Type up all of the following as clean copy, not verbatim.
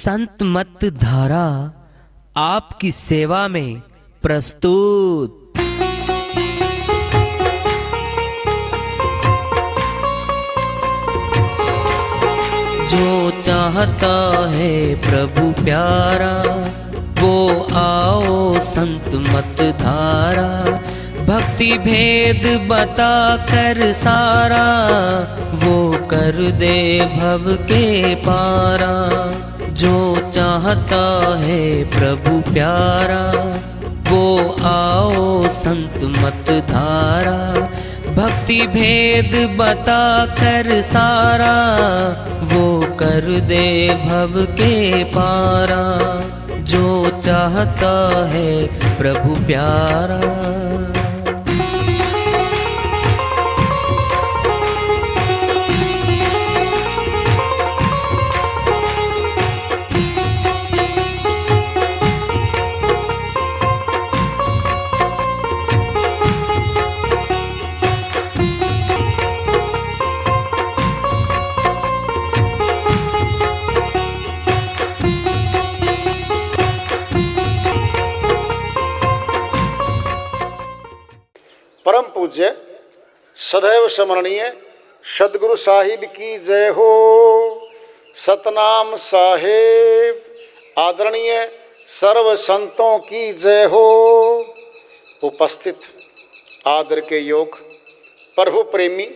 संत मत धारा आपकी सेवा में प्रस्तुत। जो चाहता है प्रभु प्यारा वो आओ संत मत धारा, भक्ति भेद बता कर सारा वो कर दे भव के पारा। जो चाहता है प्रभु प्यारा वो आओ संत मत धारा, भक्ति भेद बता कर सारा वो कर दे भव के पारा। जो चाहता है प्रभु प्यारा। परम पूज्य सदैव स्मरणीय सदगुरु साहिब की जय हो। सतनाम साहेब आदरणीय सर्व संतों की जय हो। उपस्थित आदर के योग प्रभु प्रेमी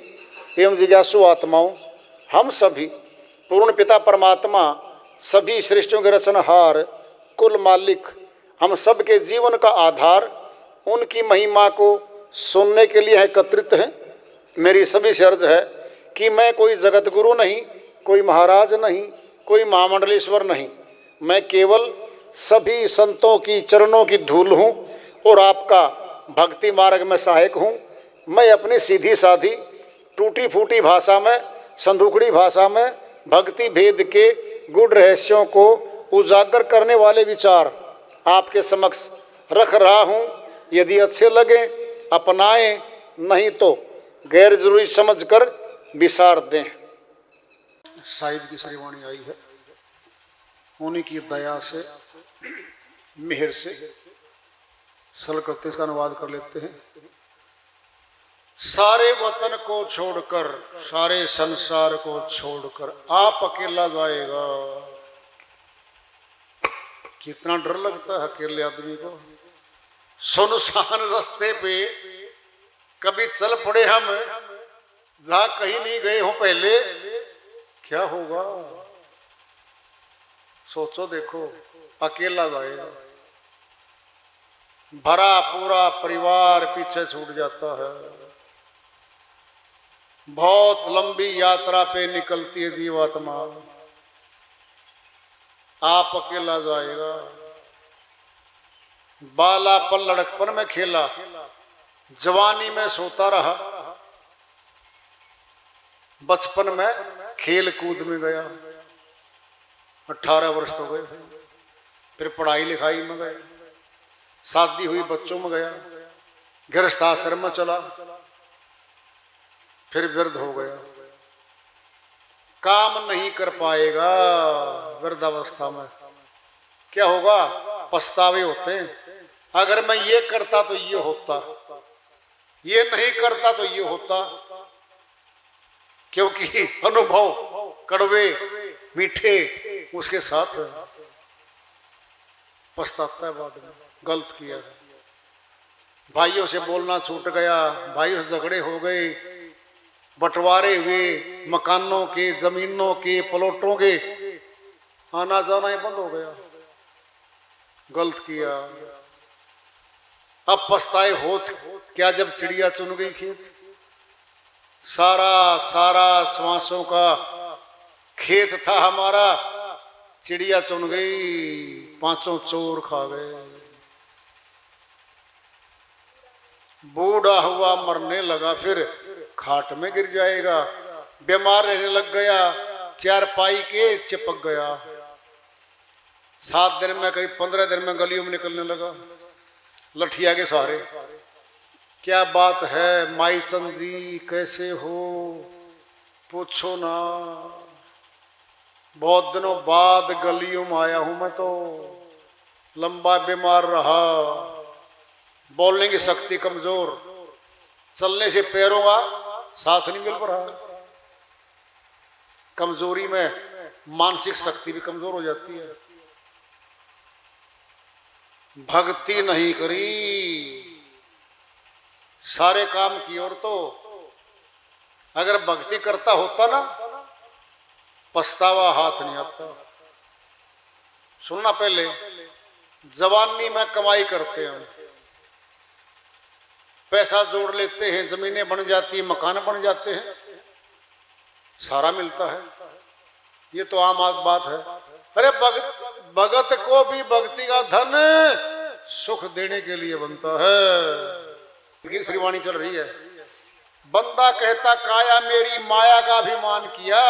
एवं जिज्ञासु आत्माओं, हम सभी पूर्ण पिता परमात्मा सभी सृष्टियों के रचनहार कुल मालिक हम सब के जीवन का आधार उनकी महिमा को सुनने के लिए एकत्रित हैं। मेरी सभी से अर्ज है कि मैं कोई जगत गुरु नहीं, कोई महाराज नहीं, कोई महामंडलेश्वर नहीं, मैं केवल सभी संतों की चरणों की धूल हूँ और आपका भक्ति मार्ग में सहायक हूँ। मैं अपनी सीधी साधी टूटी फूटी भाषा में, संदूकड़ी भाषा में भक्ति भेद के गुड़ रहस्यों को उजागर करने वाले विचार आपके समक्ष रख रहा हूँ। यदि अच्छे लगे अपनाएं, नहीं तो गैर जरूरी समझकर विसार दें। साहिब की श्रीवाणी आई है, उन्हीं की दया से मेहर से सरल करते इसका अनुवाद कर लेते हैं। सारे वतन को छोड़कर, सारे संसार को छोड़कर आप अकेला जाएगा। कितना डर लगता है अकेले आदमी को। सुनसान रास्ते पे कभी चल पड़े हम, जहां कहीं नहीं गए हो पहले, क्या होगा सोचो। देखो अकेला जाएगा, भरा पूरा परिवार पीछे छूट जाता है। बहुत लंबी यात्रा पे निकलती है जीवात्मा, आप अकेला जाएगा। बालापन लड़कपन में खेला, जवानी में सोता रहा, बचपन में खेल कूद में गया, 18 वर्ष तो गए, फिर पढ़ाई लिखाई में गए, शादी हुई बच्चों में गया, गृहस्थाश्रम में चला, फिर वृद्ध हो गया। काम नहीं कर पाएगा वृद्धावस्था में, क्या होगा? पछतावे होते हैं। अगर मैं ये करता तो ये होता, ये नहीं करता तो ये होता। क्योंकि अनुभव कड़वे मीठे उसके साथ पछताता है बाद में, गलत किया है। भाइयों से बोलना छूट गया, भाइयों से झगड़े हो गए, बंटवारे हुए, मकानों के, जमीनों के, प्लॉटों के, आना जाना ही बंद हो गया, गलत किया। अब पछताए होत क्या जब चिड़िया चुन गई खेत। सारा श्वासों का खेत था हमारा, चिड़िया चुन गई, पांचों चोर खा गए। बूढ़ा हुआ मरने लगा, फिर खाट में गिर जाएगा। बीमार रहने लग गया, चारपाई के चिपक गया। 7 दिन में, कहीं 15 दिन में गलियों में निकलने लगा, लठिया के सहारे। क्या बात है माई चंद जी, कैसे हो? पूछो ना। बहुत दिनों बाद गलियों में आया हूं मैं, तो लंबा बीमार रहा, बोलने की शक्ति कमजोर, चलने से पैरों का साथ नहीं मिल रहा, कमजोरी में मानसिक शक्ति भी कमजोर हो जाती है। भक्ति नहीं करी, सारे काम की और तो अगर भक्ति करता होता ना, पछतावा हाथ नहीं आता। सुनना, पहले जवानी में कमाई करते हैं, पैसा जोड़ लेते हैं, जमीनें बन जाती हैं, मकान बन जाते हैं, सारा मिलता है, ये तो आम बात है। अरे भगत को भी भक्ति का धन सुख देने के लिए बनता है। श्रीवाणी चल रही है, बंदा कहता काया मेरी माया का अभिमान किया,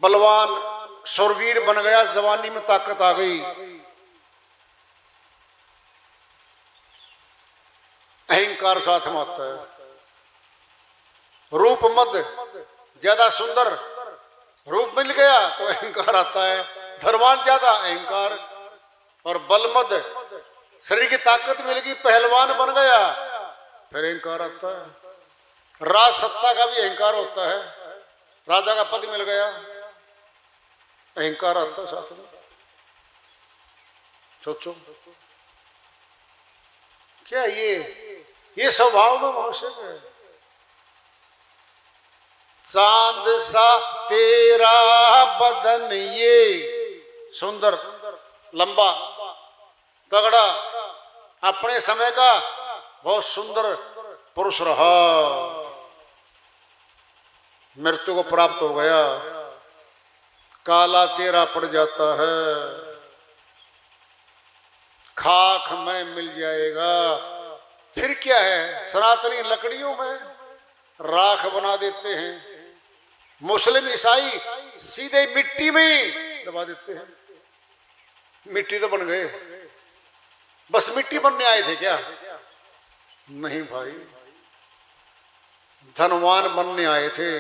बलवान शूरवीर बन गया, जवानी में ताकत आ गई, अहंकार साथ में आता है। रूप मद ज्यादा सुंदर रूप मिल गया तो अहंकार आता है, धर्मान ज्यादा अहंकार, और बल मद शरीर की ताकत मिल गई, पहलवान बन गया, फिर अहंकार आता है। राज सत्ता का भी अहंकार होता है, राजा का पद मिल गया, अहंकार आता है साथ में। सोचो क्या ये स्वभाव में मनुष्य है। चांद सा तेरा बदन, ये सुंदर लंबा तगड़ा अपने समय का बहुत सुंदर पुरुष रहा, मृत्यु को प्राप्त हो गया, काला चेहरा पड़ जाता है, खाक में मिल जाएगा, फिर क्या है, सनातनी लकड़ियों में राख बना देते हैं, मुस्लिम ईसाई सीधे मिट्टी में ही दबा देते हैं। मिट्टी तो बन गए, बस मिट्टी बनने आए थे क्या? नहीं भाई, धनवान बनने आए थे,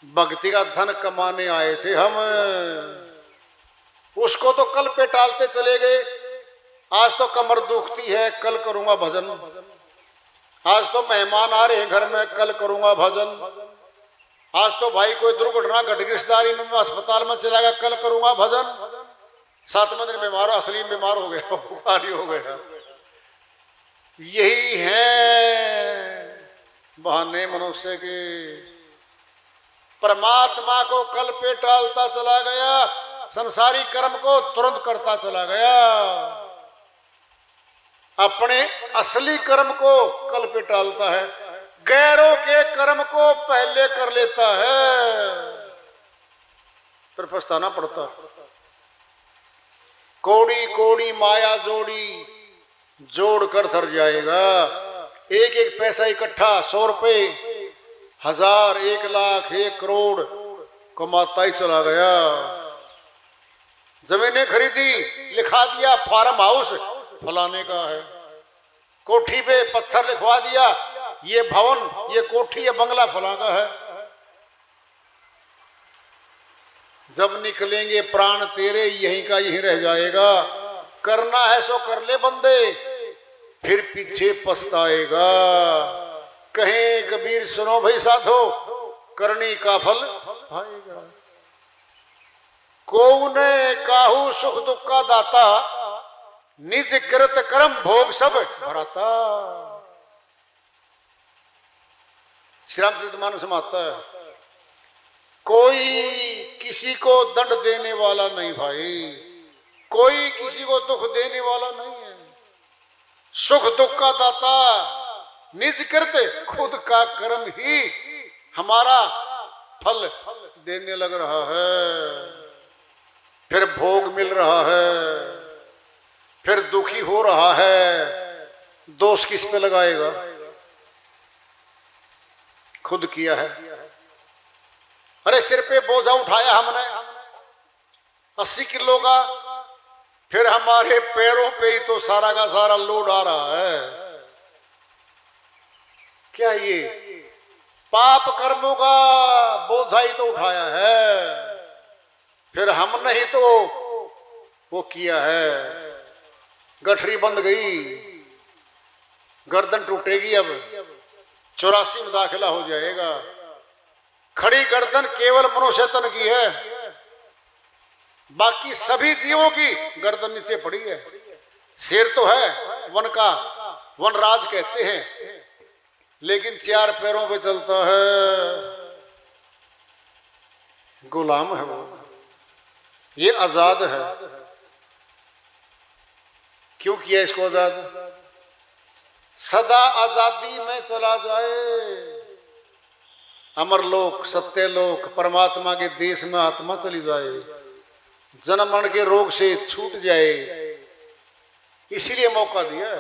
भक्ति का धन कमाने आए थे हम। उसको तो कल पे टालते चले गए, आज तो कमर दुखती है, कल करूंगा भजन, आज तो मेहमान आ रहे हैं घर में, कल करूंगा भजन, आज तो भाई कोई दुर्घटना घट गई रिश्तेदारी में, मैं अस्पताल में चला गया, कल करूंगा भजन, 7वें दिन बीमार, असली बीमार हो गया, बुखारी हो गया। यही है बहाने मनुष्य के। परमात्मा को कल पे टालता चला गया, संसारी कर्म को तुरंत करता चला गया, अपने असली कर्म को कल पे टालता है, गैरों के कर्म को पहले कर लेता है, फिर पछताना पड़ता। कोड़ी कोड़ी माया जोड़ी, जोड़ कर थर जाएगा, एक एक पैसा इकट्ठा, 100 रुपए, 1000, 1 लाख, 1 करोड़ कमाता ही चला गया। जमीनें खरीदी, लिखा दिया फार्म हाउस फलाने का है, कोठी पे पत्थर लिखवा दिया, ये भवन, ये कोठी, ये बंगला फला का है। जब निकलेंगे प्राण तेरे, यहीं का यहीं रह जाएगा। करना है सो कर ले बंदे, फिर पीछे पछताएगा। कहें कबीर सुनो भाई साधो, करनी का फल आएगा। कौने काहू सुख दुख का दाता, निज कृत कर्म भोग सब भराता। श्री रामचरितमानस में आता है, कोई किसी को दंड देने वाला नहीं भाई, कोई किसी को दुख देने वाला नहीं है। सुख दुख का दाता निज कृत, खुद का कर्म ही हमारा फल देने लग रहा है, फिर भोग मिल रहा है, फिर दुखी हो रहा है। दोष किस पे लगाएगा? खुद किया है। अरे सिर पे बोझा उठाया हमने 80 किलो का, फिर हमारे पैरों पे ही तो सारा का सारा लोड आ रहा है। क्या ये पाप कर्मों का बोझा ही तो उठाया है। फिर हमने ही तो वो किया है, गठरी बंद गई, गर्दन टूटेगी, अब 84 में दाखिला हो जाएगा। खड़ी गर्दन केवल मनुष्य तन की है, बाकी सभी जीवों की गर्दन नीचे पड़ी है। शेर तो है वन का, वनराज कहते हैं, लेकिन 4 पैरों पे चलता है, गुलाम है वो। ये आजाद है। क्यों किया इसको आजाद? सदा आजादी में चला जाए, अमरलोक, सत्यलोक, परमात्मा के देश में आत्मा चली जाए, जन्म मरण के रोग से छूट जाए, इसीलिए मौका दिया।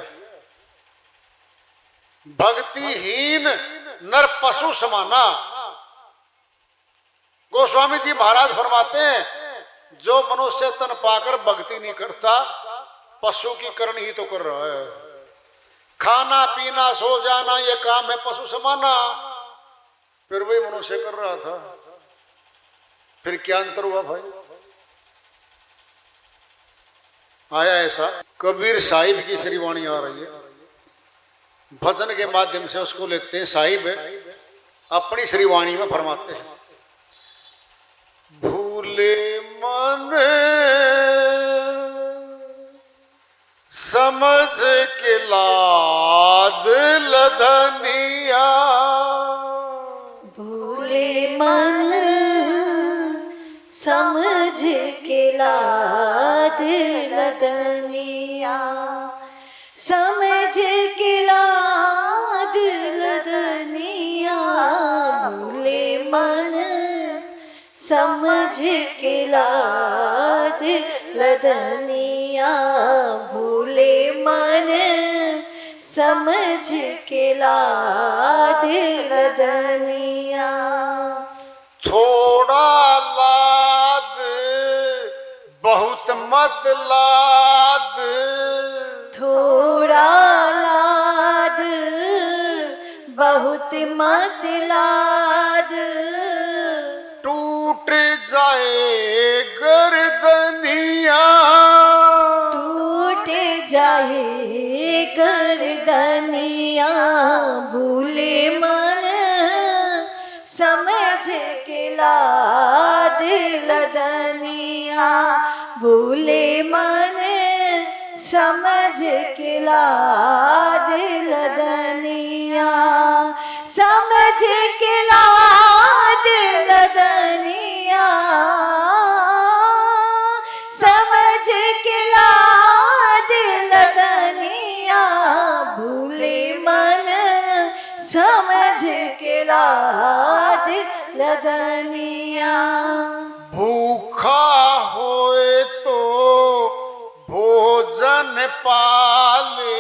भक्तिहीन नर पशु समाना। गोस्वामी जी महाराज फरमाते हैं, जो मनुष्य तन पाकर भक्ति नहीं करता, पशु की करनी ही तो कर रहा है। खाना पीना सो जाना ये काम है पशु समाना, फिर वही मनुष्य कर रहा था। फिर क्या अंतर हुआ भाई? आया ऐसा, कबीर साहिब की श्रीवाणी आ रही है, भजन के माध्यम से उसको लेते हैं। साहिब अपनी श्रीवाणी में फरमाते हैं, भूले मन समझ के लाद लदनिया, भूले मन समझ के लाद लदनिया, समझ के लाद लदनिया, भूले मन समझ के लाद लदनिया, भूले मन समझ के लाद लदनिया। थोड़ा लाद बहुत मत लाद, थोड़ा लाद बहुत मत लाद, टूट जाए गर्दनिया, टूट जाए गर्दनिया, भूले मन समझ के लाद लदनिया, भूले मन समझ के लाद लदनिया, समझ के लाद लदनिया, समझ के लाद लदनिया, भूले मन समझ के लाद लदनिया। भूखा होए तो भोजन पाले,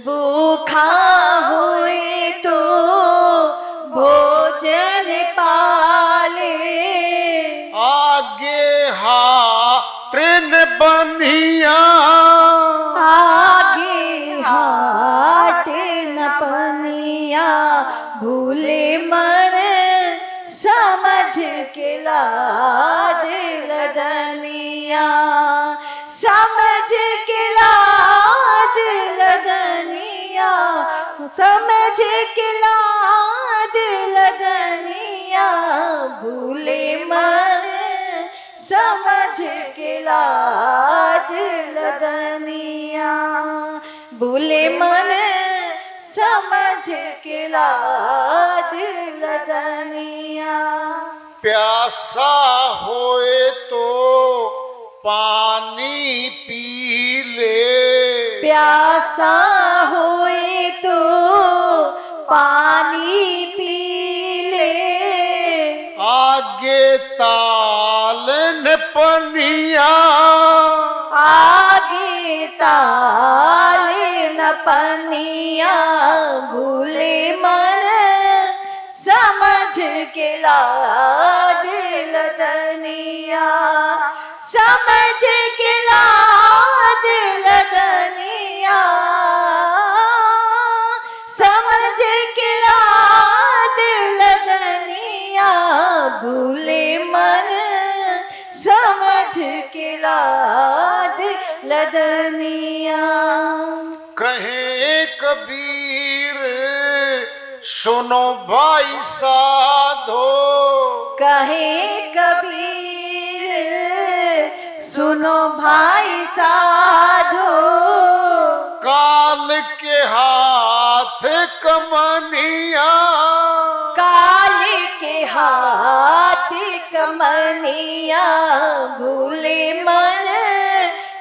भूखा होए तो भोजन पाले, आगे ट्रेन बनिया, आगे हाट न पनिया, भूले मन समझ के लाद लदनिया, समझ के लाद लदनिया, समझ के लाद लदनिया, भूले मन समझ के लाद लदनिया, भूले मन समझ के लाद लदनिया। प्यासा होए तो पानी पी ले, प्यासा होए तो पानी पी ले, आगे तालन पनिया, आगे ताले न पनिया, भूले मन समझ के लाद लदनिया, समझ के लाद लदनिया, समझ के लाद लदनिया, भूले मन के लाद लदनिया। कहे कबीर सुनो भाई साधो, कहे कबीर सुनो भाई साधो, काल के हाथ कमनिया, काल के हाथ कमनिया, भूले मन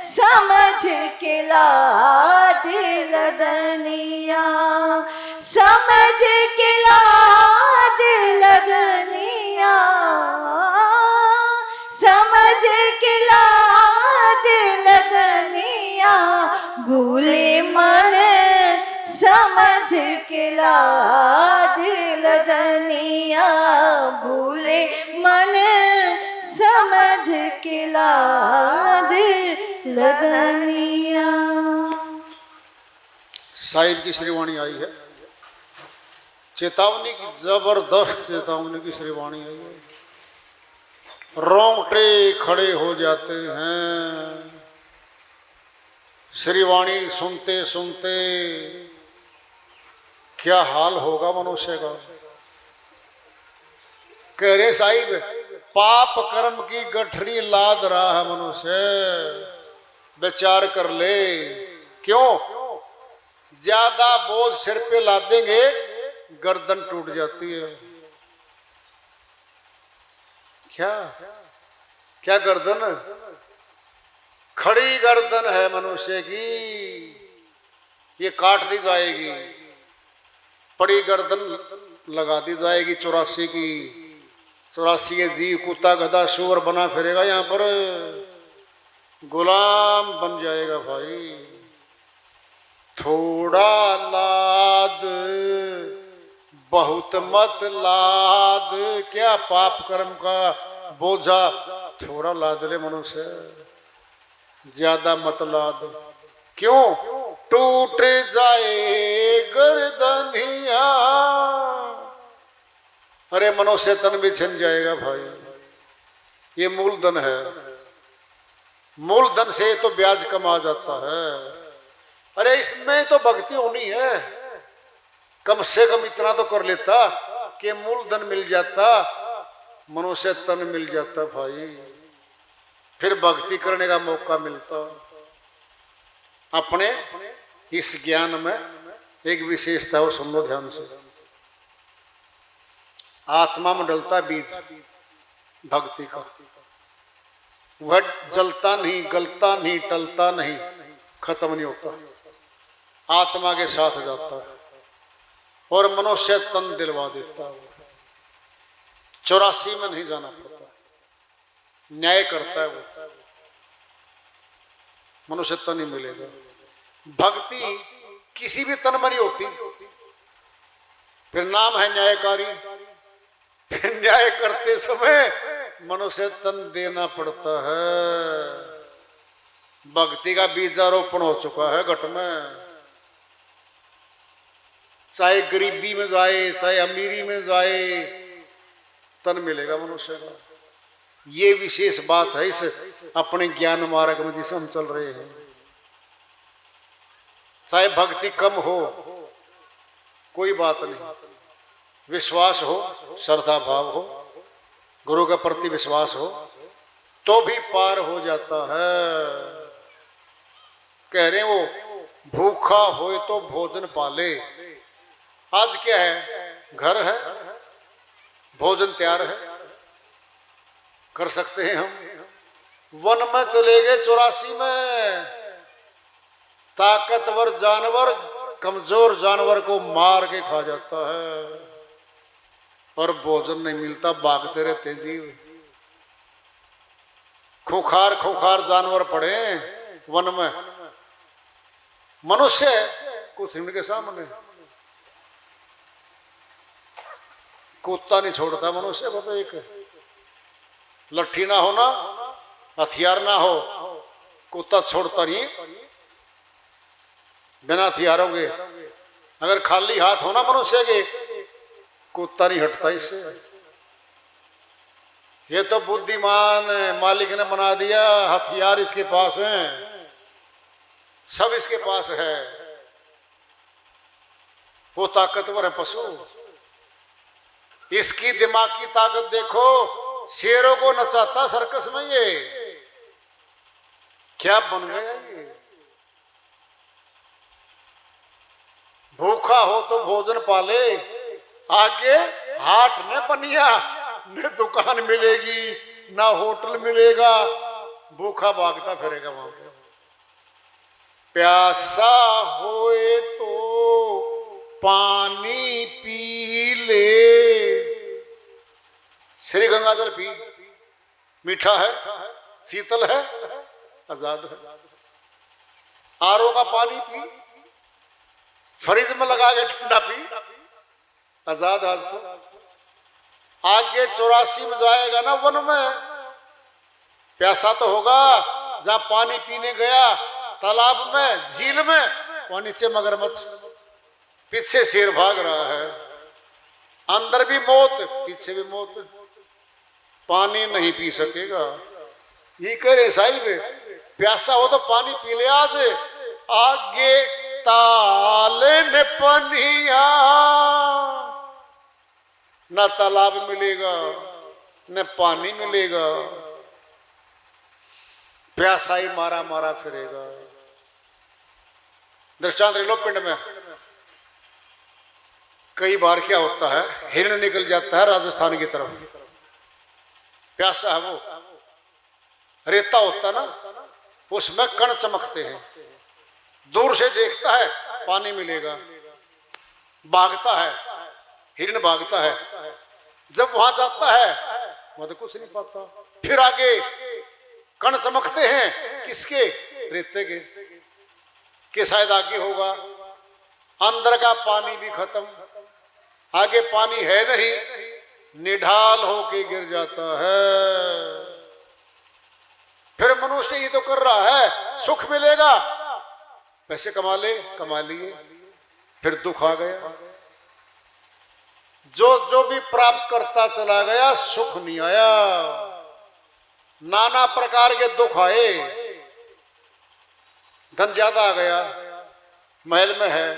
समझ के लाद लदनिया, समझ के लाद लदनिया, समझ के लाद लदनिया, भूले मन समझ के लाद लदनिया, भूले मन समझ के लाद लदनिया। साहिब की श्रीवाणी आई है, चेतावनी की, जबरदस्त चेतावनी की श्रीवाणी आई है। रोंगटे खड़े हो जाते हैं श्रीवाणी सुनते सुनते। क्या हाल होगा मनुष्य का। कह रहे साहिब, पाप कर्म की गठरी लाद रहा है मनुष्य, विचार कर ले। क्यों? ज्यादा बोझ सिर पे लादेंगे गर्दन टूट जाती है। क्या क्या गर्दन? खड़ी गर्दन है मनुष्य की, ये काट दी जाएगी। पड़ी गर्दन लगा दी जाएगी 84 की। 84 के जीव कुत्ता गधा सुअर बना फिरेगा, यहाँ पर गुलाम बन जाएगा भाई। थोड़ा लाद बहुत मत लाद, क्या पाप कर्म का बोझा थोड़ा लाद ले मनुष्य, ज्यादा मत लाद। क्यों? टूट जाए गर्दनिया। अरे मनुष्य तन भी छिन जाएगा भाई। ये मूलधन है, मूलधन से तो ब्याज कमा जाता है। अरे इसमें तो भक्ति होनी है, कम से कम इतना तो कर लेता कि मूलधन मिल जाता, मनुष्य तन मिल जाता भाई, फिर भक्ति करने का मौका मिलता। अपने इस ज्ञान में एक विशेषता हो, सुन लो ध्यान से। आत्मा में डलता बीज भक्ति का, वह जलता नहीं, गलता नहीं, टलता नहीं, खत्म नहीं होता, आत्मा के साथ जाता है और मनुष्य तन दिलवा देता है। 84 में नहीं जाना पड़ता, न्याय करता है वो, मनुष्य तन ही मिलेगा। भक्ति किसी भी तन में नहीं होती, फिर नाम है न्यायकारी। फिर न्याय करते समय मनुष्य तन देना पड़ता है। भक्ति का बीजारोपण हो चुका है घट में, चाहे गरीबी में जाए चाहे अमीरी में जाए, तन मिलेगा मनुष्य का। ये विशेष बात है इस अपने ज्ञान मार्ग में जिसे हम चल रहे हैं। चाहे भक्ति कम हो कोई बात नहीं, विश्वास हो, श्रद्धा भाव हो, गुरु के प्रति विश्वास हो, तो भी पार हो जाता है। कह रहे वो भूखा होए तो भोजन पाले। आज क्या है? घर है, भोजन तैयार है, कर सकते हैं हम। वन में चले गए 84 में, ताकतवर जानवर कमजोर जानवर को मार के खा जाता है और भोजन नहीं मिलता, भागते रहते जीव। खूंखार खूंखार जानवर पड़े वन में, मनुष्य कुछ इनके सामने। कुत्ता नहीं छोड़ता मनुष्य को, एक लट्ठी ना हो ना, हथियार ना हो, कुत्ता छोड़ता नहीं बिना हथियारों के। अगर खाली हाथ हो ना मनुष्य के, कुत्ता नहीं हटता इससे। ये तो बुद्धिमान मालिक ने बना दिया, हथियार इसके पास हैं, सब इसके पास है, वो ताकतवर है पशु। इसकी दिमाग की ताकत देखो, शेरों को नचाता सर्कस में, ये क्या बन गया ये। भूखा हो तो भोजन पाले, आगे हाट न बनिया, न दुकान मिलेगी ना होटल मिलेगा, भूखा भागता फिरेगा वहां पे। प्यासा होए तो पानी पी ले, श्री गंगाजल पी, मीठा है, शीतल है, आजाद है। आरओ का पानी पी, फ्रिज में लगा के ठंडा पी, आजाद। आज तो आगे 84 में जाएगा ना वन में, प्यासा तो होगा, जहां पानी पीने गया तालाब में, झील में, वहां नीचे मगरमच्छ, पीछे शेर भाग रहा है, अंदर भी मौत पीछे भी मौत, पानी नहीं पी सकेगा। ये कह रहे साहिब, प्यासा हो तो पानी पी ले आज, आगे ताले ने पनिया, न तालाब मिलेगा न पानी मिलेगा, प्यासा ही मारा मारा फिरेगा। दृष्टांत ले लो, पिंड में कई बार क्या होता है, हिरण निकल जाता है राजस्थान की तरफ, प्यासा है वो, रेता होता ना, उसमें कण चमकते हैं, दूर से देखता है पानी मिलेगा, भागता है, हिरण भागता है, जब वहां जाता है वहां तो कुछ नहीं पाता, फिर आगे कण चमकते हैं, किसके, रेते के शायद आगे होगा, अंदर का पानी भी खत्म, आगे पानी है नहीं, निढाल होके गिर जाता है। फिर मनुष्य ये तो कर रहा है, सुख मिलेगा, पैसे कमा लिए, फिर दुख आ गया, जो भी प्राप्त करता चला गया, सुख नहीं आया, नाना प्रकार के दुख आए, धन ज्यादा आ गया, महल में है,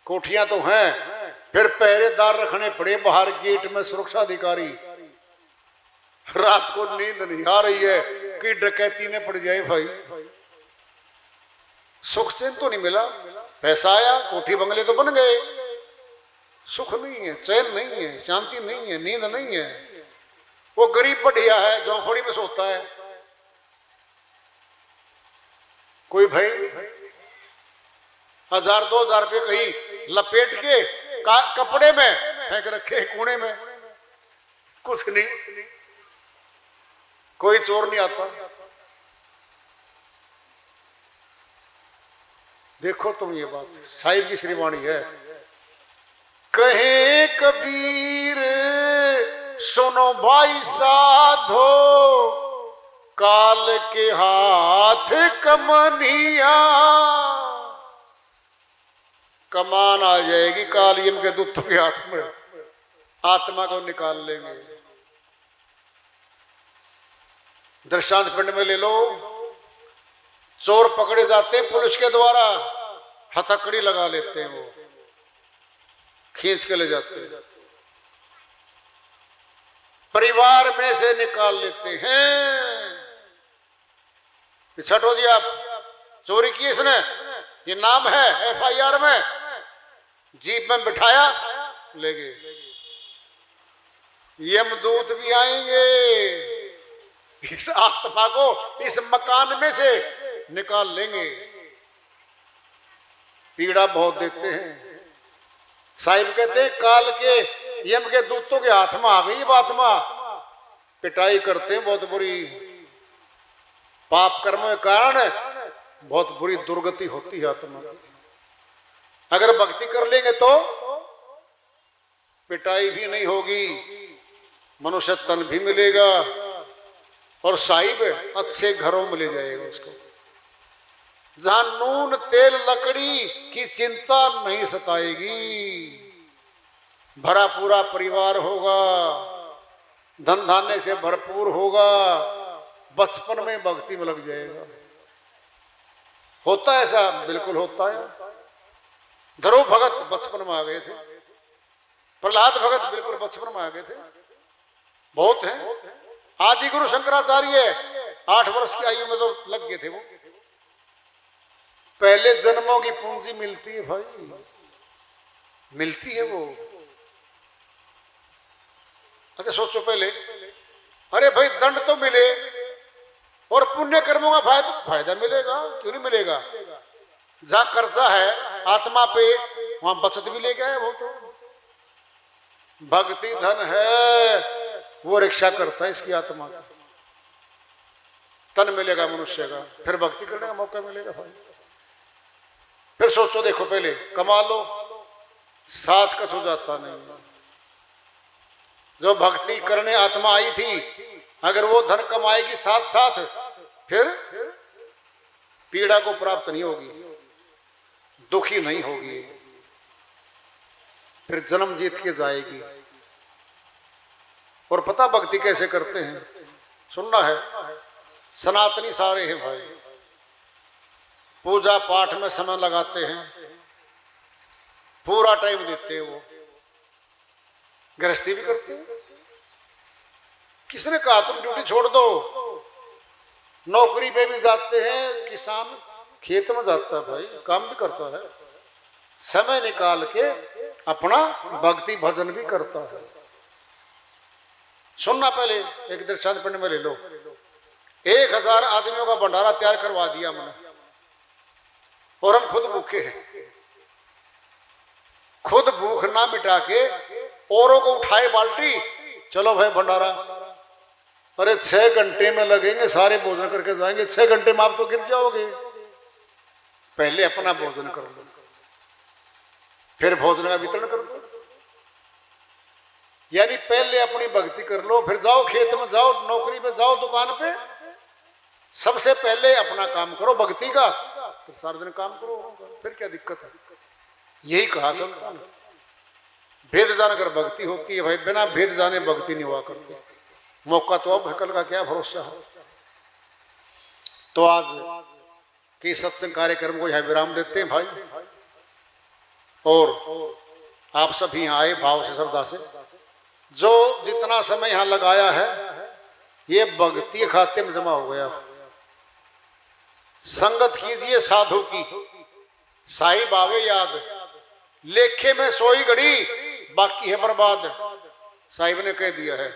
कोठियां तो हैं, फिर पहरेदार रखने पड़े बाहर गेट में, सुरक्षा अधिकारी, रात को नींद नहीं आ रही है कि डकैती ने पड़ जाए भाई, सुख चैन तो नहीं मिला, पैसा आया, कोठी बंगले तो बन गए, सुख नहीं है, चैन नहीं है, शांति नहीं है, नींद नहीं है। वो गरीब बढ़िया है, झोंपड़ी में सोता है, कोई भाई 1000-2000 रुपये कहीं लपेट के कपड़े में फेंक रखे कोने में, कुछ नहीं, कोई चोर नहीं आता। देखो तुम ये बात, साहिब की श्रीवाणी है, कहे कबीर सुनो भाई साधो, काल के हाथ कमनिया, कमान आ जाएगी काल यम के दूतों के हाथ में, आत्मा को निकाल लेंगे। दृष्टांत पिंड में ले लो, चोर पकड़े जाते पुलिस के द्वारा, हथकड़ी लगा लेते हैं, वो खींच के ले जाते हैं, परिवार में से निकाल लेते हैं, छठो जी आप चोरी की इसने, ये नाम है FIR में, जीप में बिठाया ले गए, यमदूत भी आएंगे, इस आत्मा को इस मकान में से निकाल लेंगे, पीड़ा बहुत देते हैं। साहिब कहते हैं काल के यम के दूतों के हाथ में आ गई आत्मा, पिटाई करते हैं बहुत बुरी, पाप कर्मों के कारण बहुत बुरी दुर्गति होती है आत्मा। अगर भक्ति कर लेंगे तो पिटाई भी नहीं होगी, मनुष्य तन भी मिलेगा, और साहिब अच्छे घरों में ले जाएगा उसको, जहां नून तेल लकड़ी की चिंता नहीं सताएगी, भरा पूरा परिवार होगा, धन धान्य से भरपूर होगा, बचपन में भक्ति में लग जाएगा। होता है ऐसा? बिल्कुल होता है। ध्रुव भगत बचपन में आ गए थे, प्रहलाद भगत बिल्कुल बचपन में आ गए थे, बहुत हैं। आदि गुरु शंकराचार्य 8 वर्ष की आयु में तो लग गए थे वो। पहले जन्मों की पूंजी मिलती है भाई, मिलती है वो। अच्छा सोचो पहले, अरे भाई दंड तो मिले और पुण्य कर्मों का फायदा मिलेगा, क्यों नहीं मिलेगा? जहां कर्जा है आत्मा पे, वहां बचत भी ले गए वो। तो भक्ति धन है, वो रक्षा करता है इसकी आत्मा का। तन मिलेगा मनुष्य का, फिर भक्ति करने का मौका मिलेगा भाई। फिर सोचो, देखो पहले कमा लो, साथ कछ हो जाता नहीं। जो भक्ति करने आत्मा आई थी, अगर वो धन कमाएगी साथ साथ, फिर पीड़ा को प्राप्त नहीं होगी, दुखी नहीं होगी, फिर जन्म जीत के जाएगी। और पता भक्ति कैसे करते हैं? सुनना है, सनातनी सारे हैं भाई, पूजा पाठ में समय लगाते हैं, पूरा टाइम देते हैं वो, गृहस्थी भी करते हैं। किसने कहा तुम ड्यूटी छोड़ दो? नौकरी पे भी जाते हैं, किसान खेत में जाता है भाई, काम भी करता है, समय निकाल के अपना भक्ति भजन भी करता है। सुनना पहले, एक दृष्टांत पढ़ने में ले लो। 1000 आदमियों का भंडारा तैयार करवा दिया हमने, और हम खुद भूखे हैं। खुद भूख ना मिटा के औरों को उठाए बाल्टी, चलो भाई भंडारा। अरे 6 घंटे में लगेंगे, सारे भोजन करके जाएंगे, 6 घंटे में आप तो गिर जाओगे। पहले अपना भोजन कर लो, फिर भोजन का वितरण कर दो। यानी पहले अपनी भक्ति कर लो, फिर जाओ खेत में, जाओ नौकरी पे, जाओ दुकान पे, सबसे पहले अपना काम करो भक्ति का, फिर सारा दिन काम करो, फिर क्या दिक्कत है? यही कहा संतों ने। भेद जानकर भक्ति होती है भाई, बिना भेद जाने भक्ति नहीं हुआ करती। मौका तो अब है, कल का क्या भरोसा है। तो आज के सत्संग कार्यक्रम को यहाँ विराम देते हैं भाई, और आप सभी यहाँ आए भाव से, श्रद्धा से। जो जितना समय यहाँ लगाया है, ये भक्ति खाते में जमा हो गया। संगत कीजिए साधु की, साहिब आवे याद, लेखे में सोई घड़ी, बाकी है बर्बाद, साहिब ने कह दिया है।